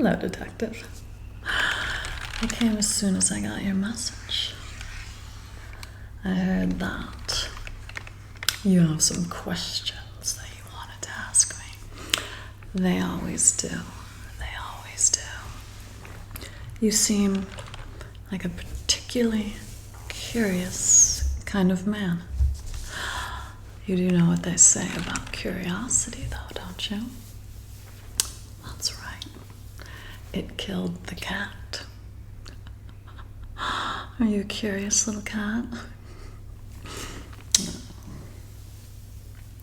Hello, Detective. I came as soon as I got your message. I heard that you have some questions that you wanted to ask me. They always do. They always do. You seem like a particularly curious kind of man. You do know what they say about curiosity, though, don't you? That's right. It killed the cat. Are you a curious little cat?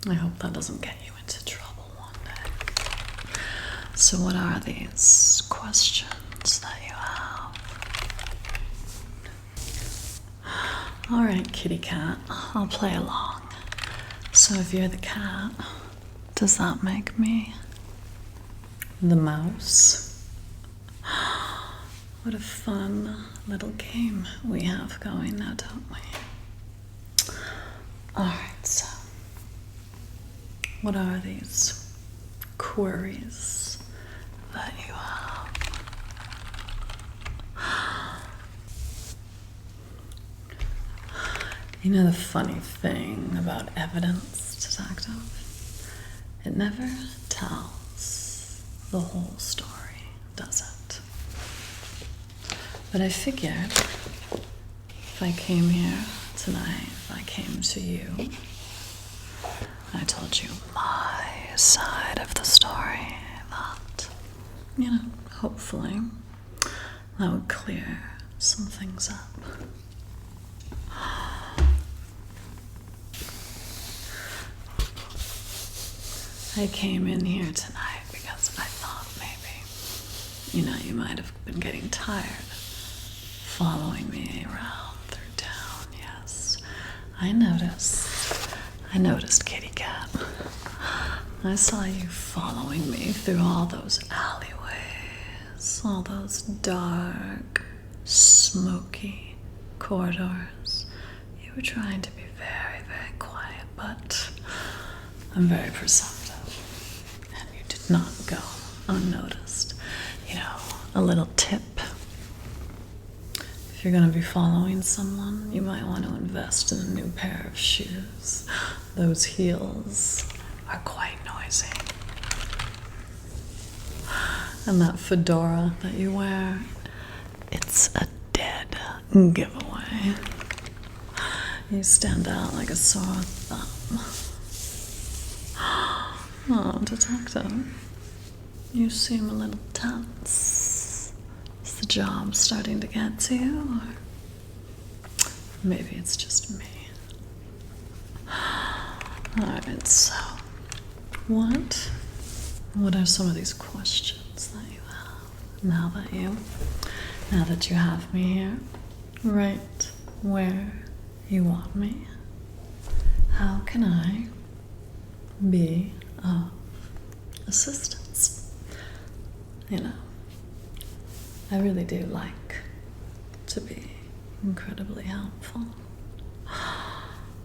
I hope that doesn't get you into trouble one day. So what are these questions that you have? All right, kitty cat, I'll play along. So if you're the cat, does that make me the mouse? What a fun little game we have going now, don't we? Alright, so what are these queries that you have? You know the funny thing about evidence, Detective? It never tells the whole story, does it? But I figured if I came here tonight, if I came to you, I told you my side of the story, that, hopefully that would clear some things up. I came in here tonight because I thought maybe, you might have been getting tired following me around through town. Yes, I noticed, kitty cat. I saw you following me through all those alleyways, all those dark, smoky corridors. You were trying to be very, very quiet, but I'm very perceptive, and you did not go unnoticed. A little tip. If you're going to be following someone, you might want to invest in a new pair of shoes. Those heels are quite noisy. And that fedora that you wear, it's a dead giveaway. You stand out like a sore thumb. Oh, Detective, you seem a little tense. Is the job starting to get to you, or maybe it's just me? Alright, so what are some of these questions that you have now that you have me here, right where you want me? How can I be of assistance? I really do like to be incredibly helpful.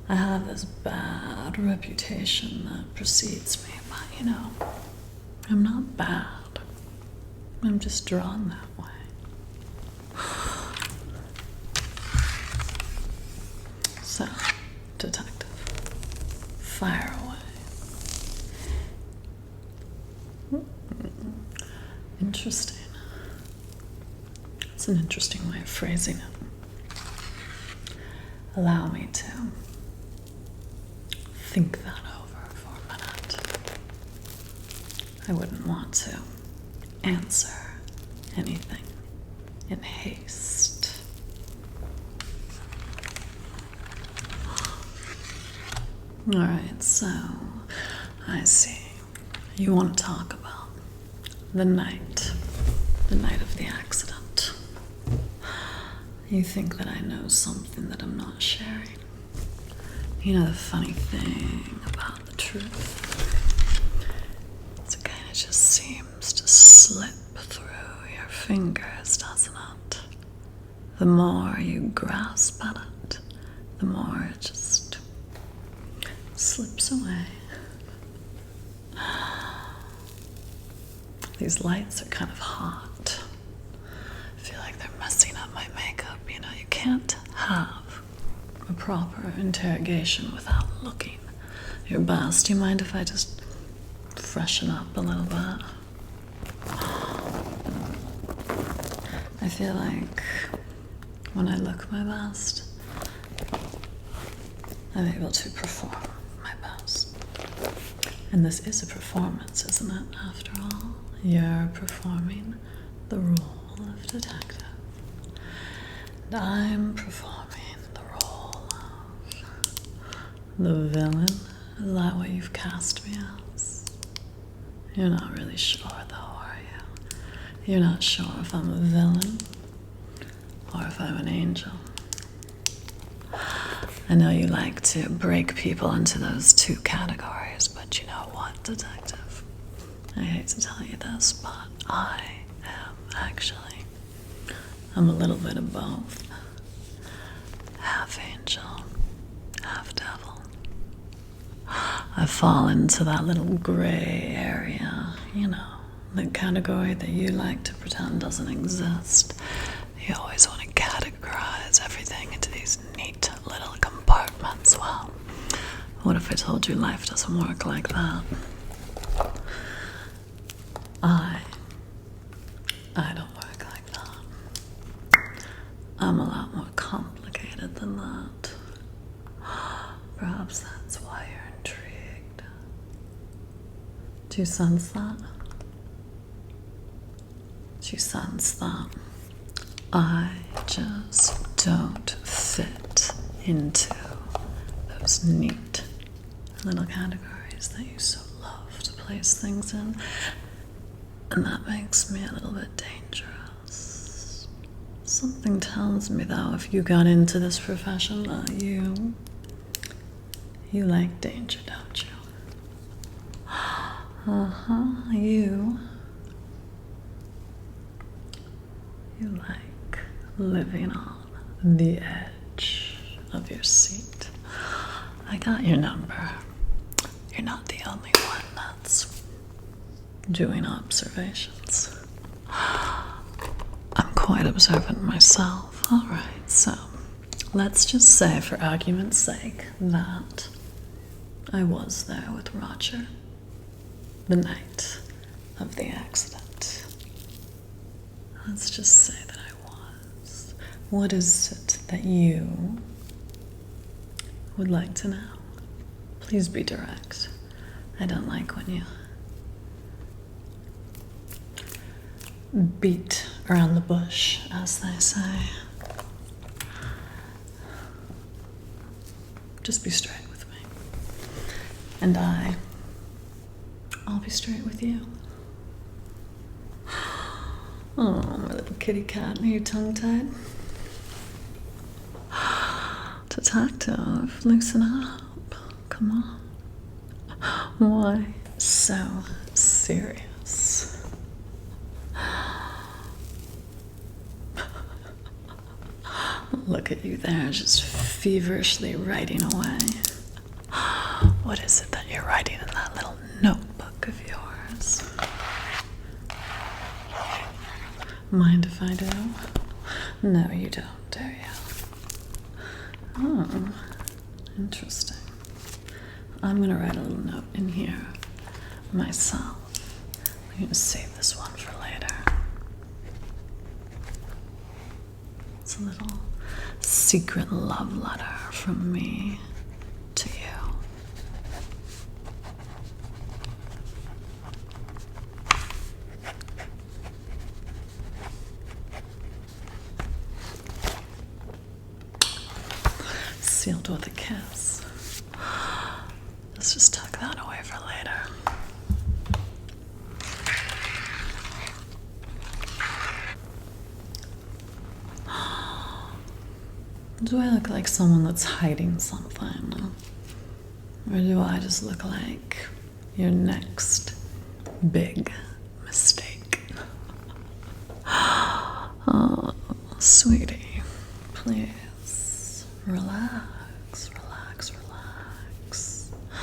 I have this bad reputation that precedes me, but I'm not bad. I'm just drawn that way. So, Detective, fire away. Interesting. It's an interesting way of phrasing it. Allow me to think that over for a minute. I wouldn't want to answer anything in haste. Alright, so I see. You want to talk about the night of the accident. You think that I know something that I'm not sharing. The funny thing about the truth is it kind of just seems to slip through your fingers, doesn't it? The more you grasp at it, the more it just slips away. These lights are kind of hot. I feel like they're messing up my makeup. You know, you can't have a proper interrogation without looking your best. Do you mind if I just freshen up a little bit? I feel like when I look my best, I'm able to perform my best. And this is a performance, isn't it, after all? You're performing the role of detective. And I'm performing the role of the villain. Is that what you've cast me as? You're not really sure, though, are you? You're not sure if I'm a villain or if I'm an angel. I know you like to break people into those two categories, but you know what, detective? I hate to tell you this, but I'm a little bit of both. Half angel, half devil. I fall into that little gray area, you know, the category that you like to pretend doesn't exist. You always want to categorize everything into these neat little compartments. Well, what if I told you life doesn't work like that? I don't work like that. I'm a lot more complicated than that. Perhaps that's why you're intrigued. Do you sense that? Do you sense that I just don't fit into those neat little categories that you so love to place things in? And that makes me a little bit dangerous. Something tells me, though, if you got into this profession, you like danger, don't you? You like living on the edge of your seat. I got your number. You're not the only one that's doing observations. I'm quite observant myself. All right, so let's just say, for argument's sake, that I was there with Roger the night of the accident. Let's just say that I was. What is it that you would like to know? Please be direct. I don't like when you beat around the bush, as they say. Just be straight with me. And I'll be straight with you. Oh, my little kitty cat, are you tongue-tied? Detective, loosen up. Come on. Why so serious? Look at you there, just feverishly writing away. What is it that you're writing in that little notebook of yours? Mind if I do? No, you don't, do you? Oh, interesting. I'm going to write a little note in here myself. I'm going to save this one for later. It's a little secret love letter from me to you. Sealed with a kiss. Let's just tuck that away for later. Do I look like someone that's hiding something? Or do I just look like your next big mistake? Oh, sweetie, please, relax, relax, relax. You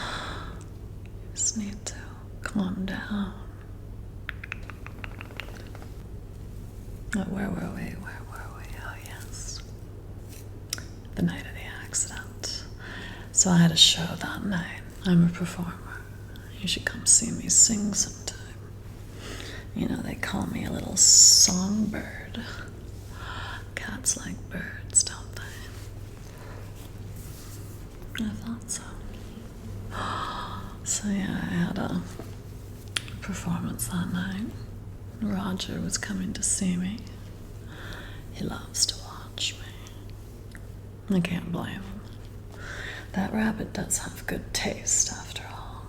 just need to calm down. Oh, where were we? Oh, yes. The night of the accident. So I had a show that night. I'm a performer. You should come see me sing sometime. You know, they call me a little songbird. Cats like birds, don't they? I thought so. So yeah, I had a performance that night. Roger was coming to see me. He loves to watch me. I can't blame him. That rabbit does have good taste, after all.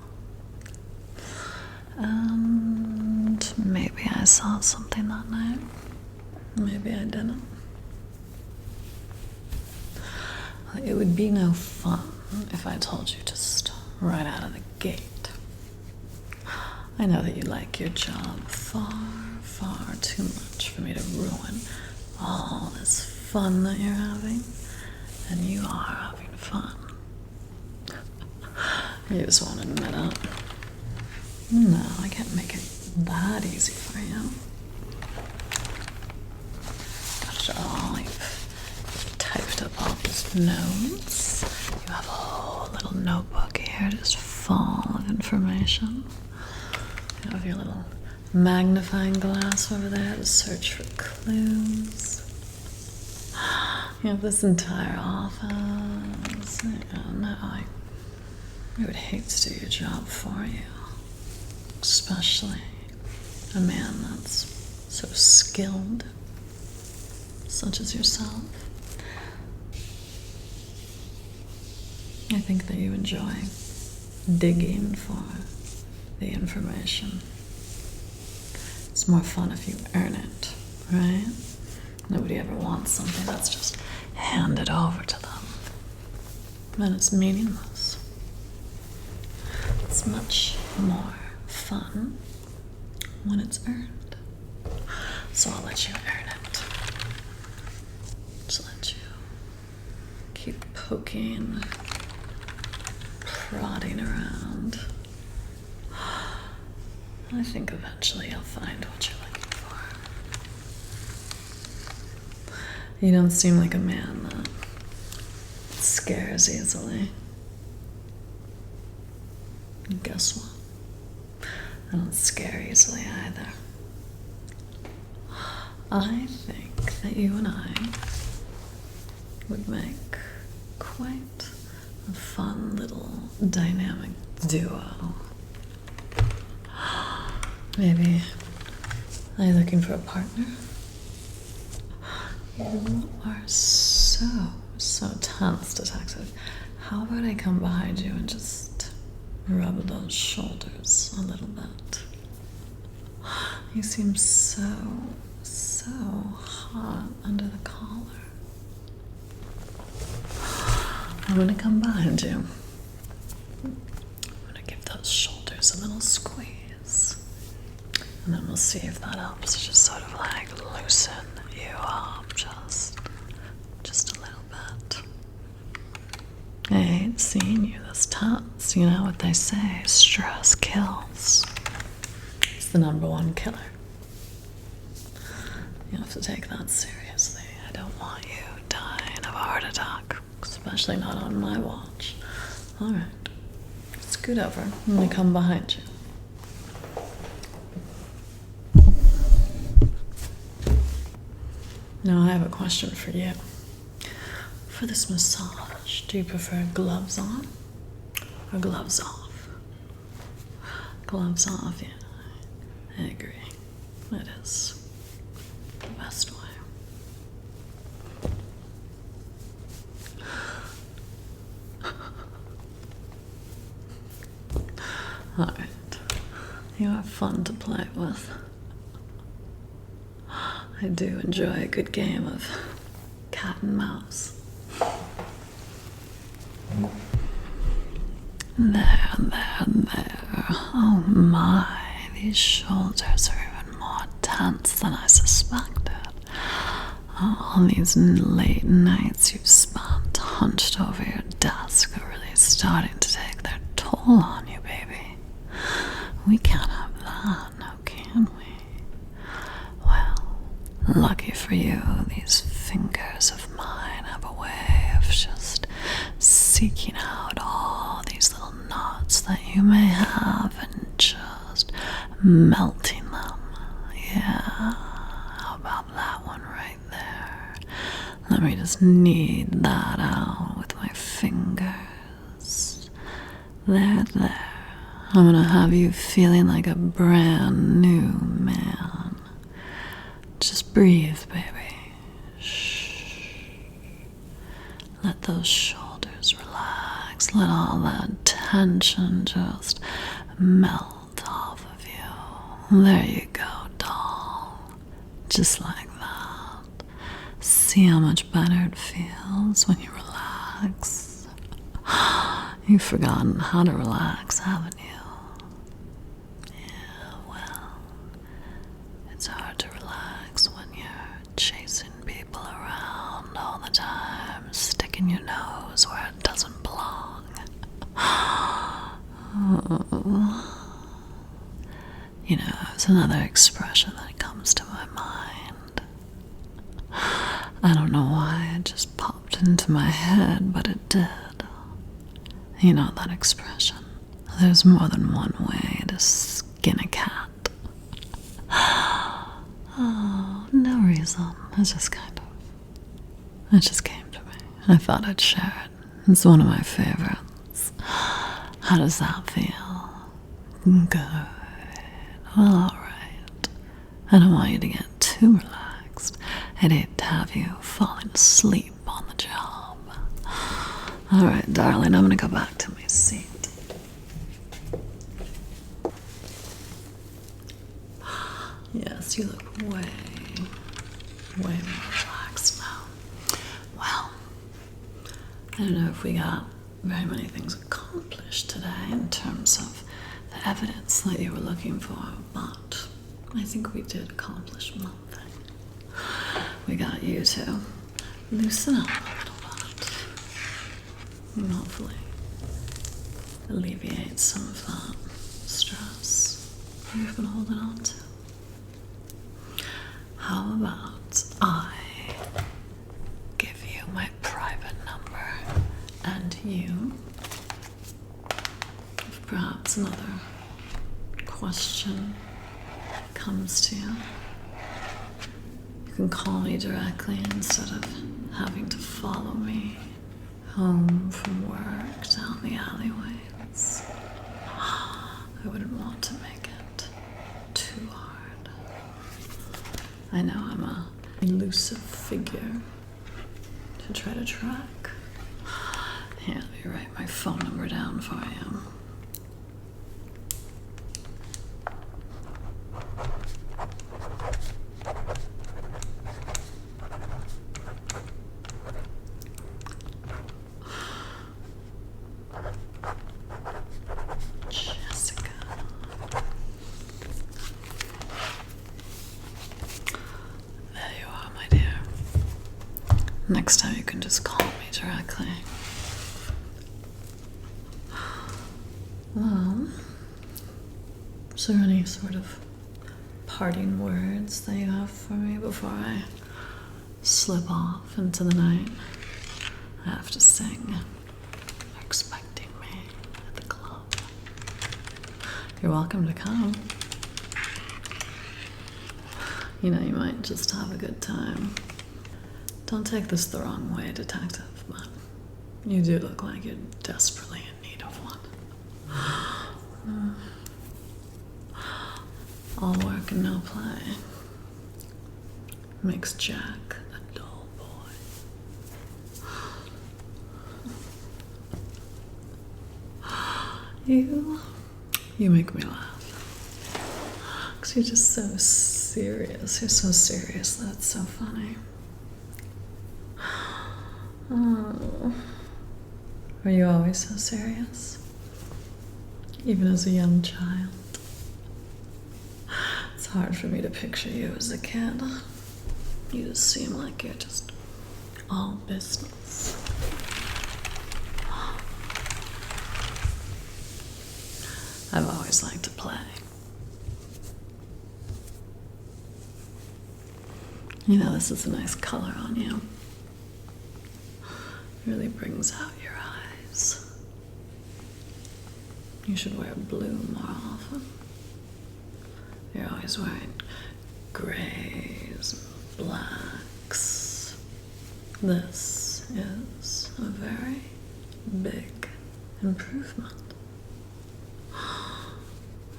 And maybe I saw something that night. Maybe I didn't. It would be no fun if I told you just right out of the gate. I know that you like your job far, far too much for me to ruin all this fun that you're having. And you are having fun. You just won't admit it. No, I can't make it that easy for you. After all, you've typed up all these notes. You have a whole little notebook here just full of information. You have your little magnifying glass over there to search for clues. You have this entire office. No, I would hate to do your job for you. Especially a man that's so skilled, such as yourself. I think that you enjoy digging for the information. It's more fun if you earn it, right? Nobody ever wants something that's just handed over to them. Then it's meaningless. It's much more fun when it's earned. So I'll let you earn it. Just let you keep poking, prodding around. I think eventually you'll find what you're looking for. You don't seem like a man that scares easily. And guess what? I don't scare easily either. I think that you and I would make quite a fun little dynamic duo. Maybe, are you looking for a partner? You are so tense, detective. How about I come behind you and just rub those shoulders a little bit? You seem so hot under the collar. I'm gonna come behind you. I'm gonna give those shoulders a little squeeze. And then we'll see if that helps just sort of like loosen you up just a little bit. I hate seeing you this tense. You know what they say, stress kills. It's the #1 killer. You have to take that seriously. I don't want you dying of a heart attack, especially not on my watch. All right, scoot over. I'm gonna come behind you. Now I have a question for you. For this massage, do you prefer gloves on or gloves off? Gloves off, yeah. I agree. It is the best way. Alright. You are fun to play with. I do enjoy a good game of cat and mouse. There. Oh my, these shoulders are even more tense than I suspected. All these late nights you've spent hunched over your desk are really starting to take their toll on you, baby. We can't have that, now can we? Well, lucky for you, these fingers of mine have a way of just seeking out all these little knots that you may have and just melting them. Yeah, how about that one right there? Let me just knead that out with my fingers. There. I'm gonna have you feeling like a brand new man. Just breathe, baby. Shh. Let those shoulders relax. Let all that tension just melt off of you. There you go, doll. Just like that. See how much better it feels when you relax. You've forgotten how to relax, haven't you? Yeah, well, it's hard to relax when you're chasing people around all the time, sticking your nose where it doesn't belong. You know, it's another expression that comes to my mind. I don't know why it just popped into my head, but it did. You know that expression. There's more than one way to skin a cat. Oh, no reason. It just came to me. I thought I'd share it. It's one of my favorites. How does that feel? Good. Well, alright. I don't want you to get too relaxed. I'd hate to have you falling asleep on the job. Alright, darling, I'm gonna go back to my seat. Yes, you look way more relaxed now. Well, I don't know if we got very many things accomplished today in terms of the evidence that you were looking for, but I think we did accomplish one thing. We got you to loosen up a little bit and hopefully alleviate some of that stress you've been holding on to. How about I give you my private number and you, if perhaps another question comes to you, you can call me directly instead of having to follow me home from work down the alleyways. I wouldn't want to make it too hard. I know I'm a elusive figure to try to track. Here, let me write my phone number down for you. Next time you can just call me directly. Well, is there any sort of parting words that you have for me before I slip off into the night? I have to sing. They're expecting me at the club. You're welcome to come. You know, you might just have a good time. Don't take this the wrong way, detective, but you do look like you're desperately in need of one. All work and no play makes Jack a dull boy. You make me laugh. 'Cause you're just so serious. You're so serious that it's so funny. Oh. Were you always so serious? Even as a young child? It's hard for me to picture you as a kid. You just seem like you're just all business. I've always liked to play. You know, this is a nice color on you. Really brings out your eyes. You should wear blue more often. You're always wearing grays and blacks. This is a very big improvement.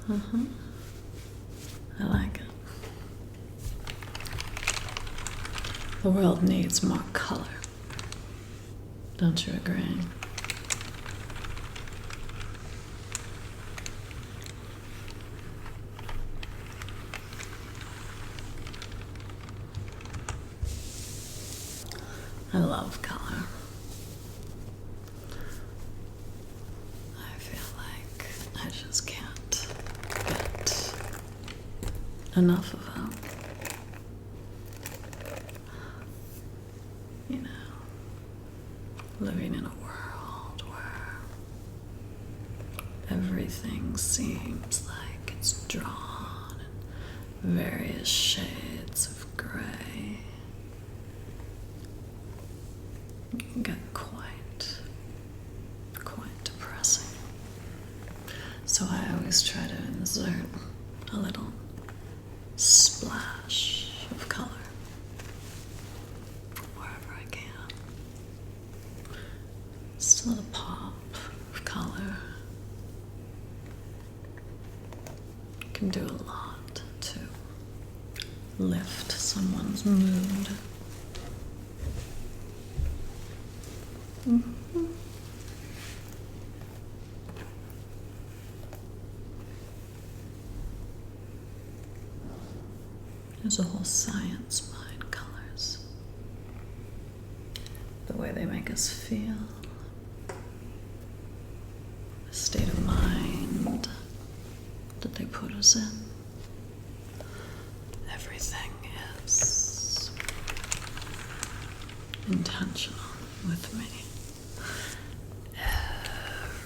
I like it. The world needs more color. Don't you agree? I love color. I feel like I just can't get enough of them. You know, living in a world where everything seems like it's drawn in various shades of gray. It can get quite depressing. So I always try to insert a little splash of color wherever I can. Just a little pop of color can do a lot to lift someone's mood. There's a whole science behind colors. The way they make us feel. The state of mind that they put us in. Everything is intentional with me.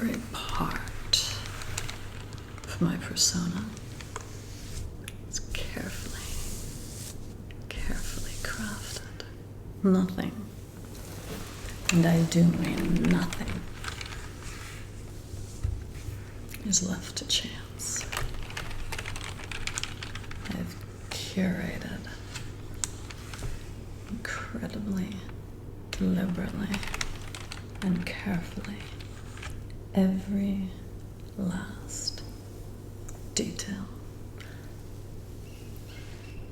Every part of my persona is carefully crafted. Nothing, and I do mean nothing, is left to chance. I've curated incredibly, deliberately, and carefully every last detail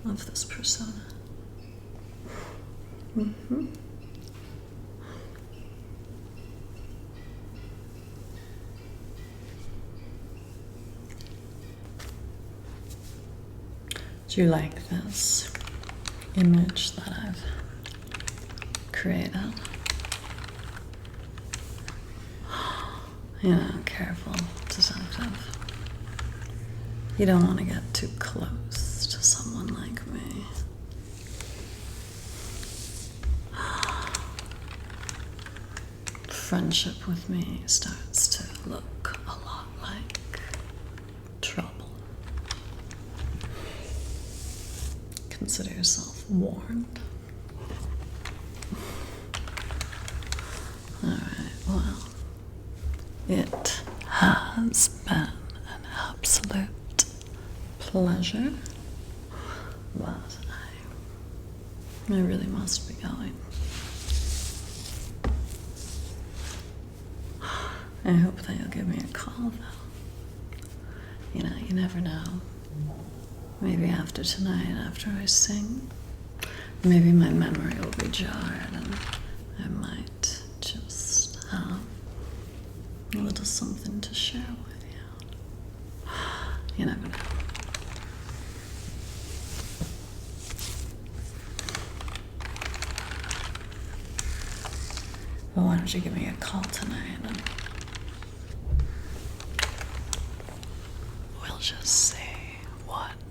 of this persona. Do you like this image that I've created? You know, careful, detective. You don't want to get too close to someone like me. Friendship with me starts to look a lot like trouble. Consider yourself warned. Alright, well, it has been an absolute pleasure, but I really must be going. I hope that you'll give me a call, though. You know, you never know. Maybe after tonight, after I sing, maybe my memory will be jarred and I might just have a little something to share with you. You never know. Well, why don't you give me a call tonight and we'll just see what